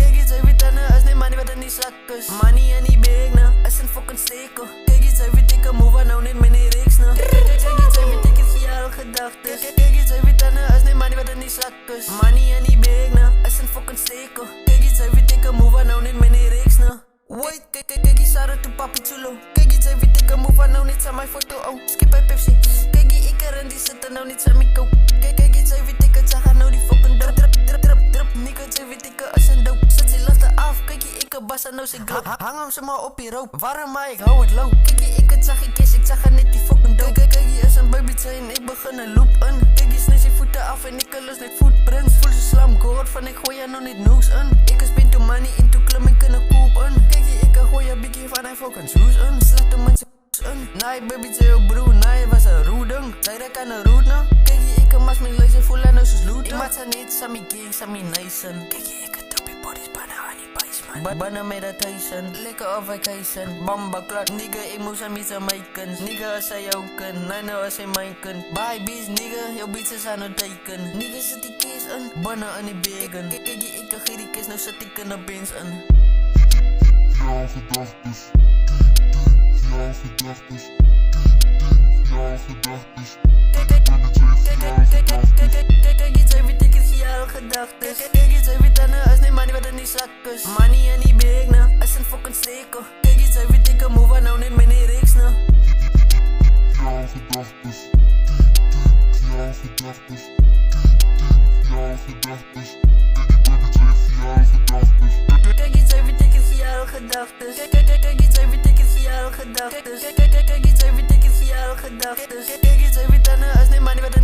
Kijk eens even tanden, als nee money wat in die zak is. Money in die bag nou, is een fucking stekel. Kijk eens even dikke move wat nou net met die reeks nou. Kijk eens even dikke gejaal gedachtes. Kijk eens even tanden, als nee money wat in die zak is. Money in die bag nou, is een fucking stekel. Kijk eens even dikke move wat nou net met die reeks nou. Wait, kijk eens Sarah to papi chulo. Kijk eens even dikke move wat nou net aan mijn foto oh. Skip bij Pepsi. Kijk eens ik en die zitten nou niet aan mijn koop. Kijk eens even dikke zagen nou die fucking drop. Nico even dikke als een doop. Zet ze luchten af, kijk je ik een bassa nou zijn glop. Hang hem ze maar op je roop. Waarom maar ik hou het low. Kijk je ik het zag ik kies, ik zag er net die fucking doop. Kijk je is een baby chain, ik begin een loop in. Kijk je snij zijn voeten af en ik lus net footprints. Voel ze slam gehoord van ik gooi er nog niet noes in. Ik spin to money into klim en kunnen koop in. Kijk je ik gooi een bikkie van hij fucking shoes in. Slaat de mensen in. Nee baby chain bro, nee was een roeding. Zij dat kan een roed nou. Kijk je ik mas mijn lezen voelen nou zoals loot. Ik maak ze niet, Sammy gang, Sammy nice. Kijk je ik het op je bodies bijna aan die basement. Bijna meditation, lekker op vacation. Bamba klak, nigga, ik moest aan iets aan mijn kant. Nigga als hij jou kan, nee nou als hij mijn kan. Bye beats nigga, jouw beats is aan het teken. Nigga zit die kies in, bijna aan die bacon. Kijk je ik kan geen die kies, nou zit ik in de beans in. Jouw gedachtes, jouw gedachtes, jouw gedachtes. Kijk eens even dikke gejaal gedachtes. Kijk eens even tanden, als nee money wat in die zak is. Money in die bag nou, is een fucking stekel. Kijk eens even dikke move wat nou net met die reeks nou. Jouw gedachtes, jouw gedachtes, jouw gedachtes. Kijk eens even dikke gejaal gedachtes. Kijk eens even dikke gejaal gedachtes. Kijk eens even dikke gejaal gedachtes. Kijk eens even tanden, als nee money wat in